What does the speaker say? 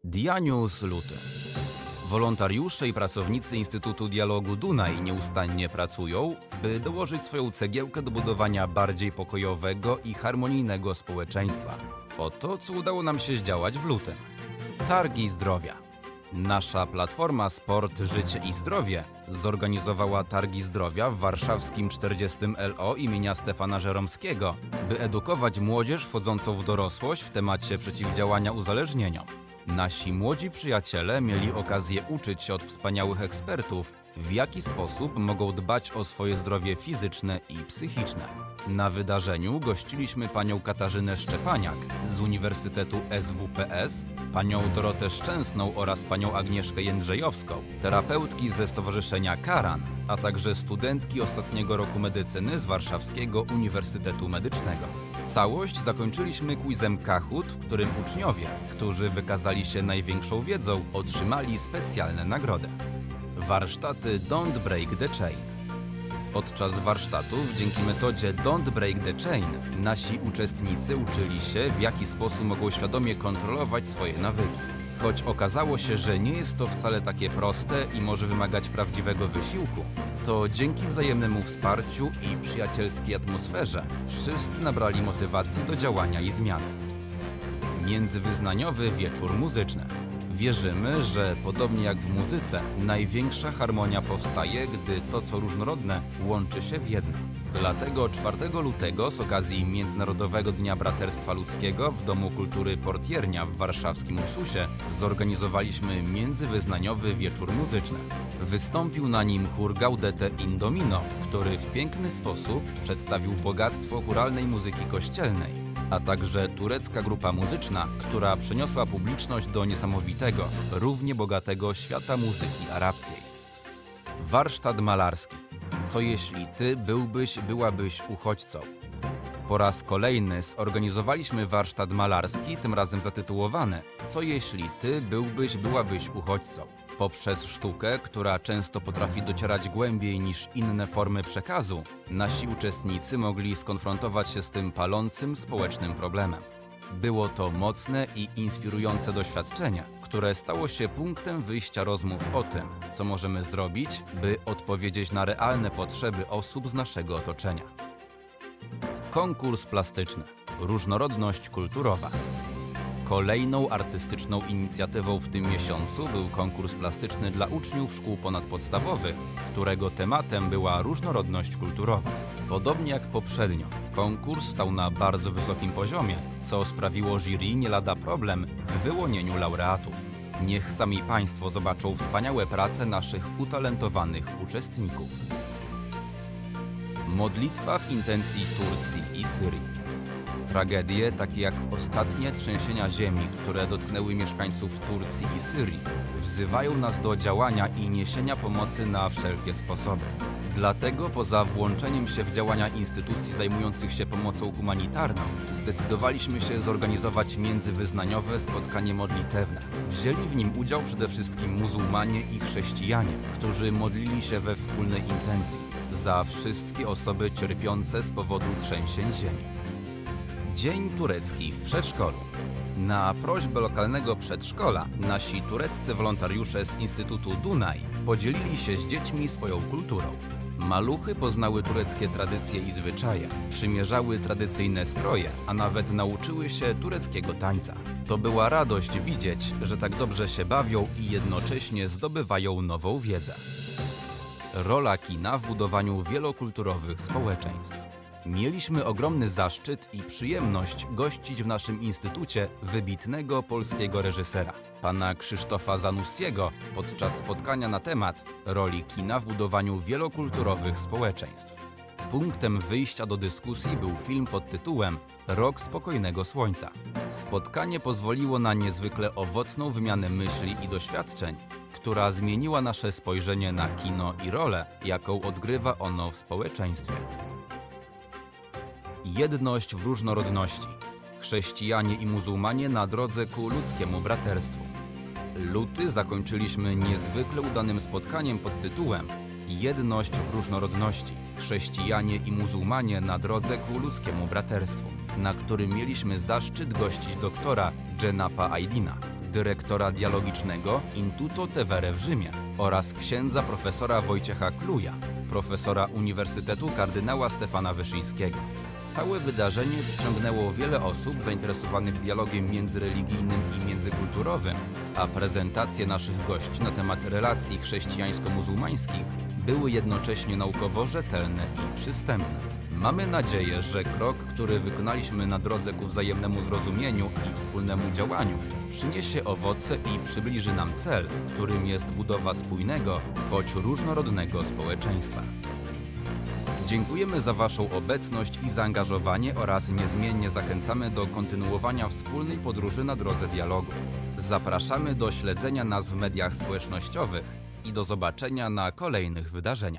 Dianius Luty. Wolontariusze i pracownicy Instytutu Dialogu Dunaj nieustannie pracują, by dołożyć swoją cegiełkę do budowania bardziej pokojowego i harmonijnego społeczeństwa. Oto, co udało nam się zdziałać w lutym. Targi Zdrowia. Nasza platforma Sport, Życie i Zdrowie zorganizowała Targi Zdrowia w warszawskim 40 LO imienia Stefana Żeromskiego, by edukować młodzież wchodzącą w dorosłość w temacie przeciwdziałania uzależnieniom. Nasi młodzi przyjaciele mieli okazję uczyć się od wspaniałych ekspertów, w jaki sposób mogą dbać o swoje zdrowie fizyczne i psychiczne. Na wydarzeniu gościliśmy panią Katarzynę Szczepaniak z Uniwersytetu SWPS, panią Dorotę Szczęsną oraz panią Agnieszkę Jędrzejowską, terapeutki ze Stowarzyszenia Karan, a także studentki ostatniego roku medycyny z Warszawskiego Uniwersytetu Medycznego. Całość zakończyliśmy quizem Kahoot, w którym uczniowie, którzy wykazali się największą wiedzą, otrzymali specjalne nagrody. Warsztaty Don't Break the Chain. Podczas warsztatów, dzięki metodzie Don't Break the Chain, nasi uczestnicy uczyli się, w jaki sposób mogą świadomie kontrolować swoje nawyki. Choć okazało się, że nie jest to wcale takie proste i może wymagać prawdziwego wysiłku, to dzięki wzajemnemu wsparciu i przyjacielskiej atmosferze wszyscy nabrali motywacji do działania i zmiany. Międzywyznaniowy wieczór muzyczny. Wierzymy, że podobnie jak w muzyce, największa harmonia powstaje, gdy to, co różnorodne, łączy się w jedno. Dlatego 4 lutego z okazji Międzynarodowego Dnia Braterstwa Ludzkiego w Domu Kultury Portiernia w warszawskim Ursusie zorganizowaliśmy międzywyznaniowy wieczór muzyczny. Wystąpił na nim chór Gaudete in Domino, który w piękny sposób przedstawił bogactwo chóralnej muzyki kościelnej, a także turecka grupa muzyczna, która przeniosła publiczność do niesamowitego, równie bogatego świata muzyki arabskiej. Warsztat malarski. Co jeśli ty byłabyś uchodźcą? Po raz kolejny zorganizowaliśmy warsztat malarski, tym razem zatytułowany Co jeśli ty byłabyś uchodźcą? Poprzez sztukę, która często potrafi docierać głębiej niż inne formy przekazu, nasi uczestnicy mogli skonfrontować się z tym palącym społecznym problemem. Było to mocne i inspirujące doświadczenie, które stało się punktem wyjścia rozmów o tym, co możemy zrobić, by odpowiedzieć na realne potrzeby osób z naszego otoczenia. Konkurs plastyczny. Różnorodność kulturowa. Kolejną artystyczną inicjatywą w tym miesiącu był konkurs plastyczny dla uczniów szkół ponadpodstawowych, którego tematem była różnorodność kulturowa. Podobnie jak poprzednio, konkurs stał na bardzo wysokim poziomie, co sprawiło jury nie lada problem w wyłonieniu laureatów. Niech sami Państwo zobaczą wspaniałe prace naszych utalentowanych uczestników. Modlitwa w intencji Turcji i Syrii. Tragedie, takie jak ostatnie trzęsienia ziemi, które dotknęły mieszkańców Turcji i Syrii, wzywają nas do działania i niesienia pomocy na wszelkie sposoby. Dlatego poza włączeniem się w działania instytucji zajmujących się pomocą humanitarną, zdecydowaliśmy się zorganizować międzywyznaniowe spotkanie modlitewne. Wzięli w nim udział przede wszystkim muzułmanie i chrześcijanie, którzy modlili się we wspólnej intencji za wszystkie osoby cierpiące z powodu trzęsień ziemi. Dzień turecki w przedszkolu. Na prośbę lokalnego przedszkola nasi tureccy wolontariusze z Instytutu Dunaj podzielili się z dziećmi swoją kulturą. Maluchy poznały tureckie tradycje i zwyczaje, przymierzały tradycyjne stroje, a nawet nauczyły się tureckiego tańca. To była radość widzieć, że tak dobrze się bawią i jednocześnie zdobywają nową wiedzę. Rola kina w budowaniu wielokulturowych społeczeństw. Mieliśmy ogromny zaszczyt i przyjemność gościć w naszym instytucie wybitnego polskiego reżysera, pana Krzysztofa Zanussiego, podczas spotkania na temat roli kina w budowaniu wielokulturowych społeczeństw. Punktem wyjścia do dyskusji był film pod tytułem Rok spokojnego słońca. Spotkanie pozwoliło na niezwykle owocną wymianę myśli i doświadczeń, która zmieniła nasze spojrzenie na kino i rolę, jaką odgrywa ono w społeczeństwie. Jedność w różnorodności. Chrześcijanie i muzułmanie na drodze ku ludzkiemu braterstwu. Luty zakończyliśmy niezwykle udanym spotkaniem pod tytułem Jedność w różnorodności. Chrześcijanie i muzułmanie na drodze ku ludzkiemu braterstwu, na którym mieliśmy zaszczyt gościć doktora Dżenapa Aydina, dyrektora dialogicznego Intuto Tevere w Rzymie oraz księdza profesora Wojciecha Kluja, profesora Uniwersytetu kardynała Stefana Wyszyńskiego. Całe wydarzenie przyciągnęło wiele osób zainteresowanych dialogiem międzyreligijnym i międzykulturowym, a prezentacje naszych gości na temat relacji chrześcijańsko-muzułmańskich były jednocześnie naukowo rzetelne i przystępne. Mamy nadzieję, że krok, który wykonaliśmy na drodze ku wzajemnemu zrozumieniu i wspólnemu działaniu, przyniesie owoce i przybliży nam cel, którym jest budowa spójnego, choć różnorodnego społeczeństwa. Dziękujemy za Waszą obecność i zaangażowanie oraz niezmiennie zachęcamy do kontynuowania wspólnej podróży na drodze dialogu. Zapraszamy do śledzenia nas w mediach społecznościowych i do zobaczenia na kolejnych wydarzeniach.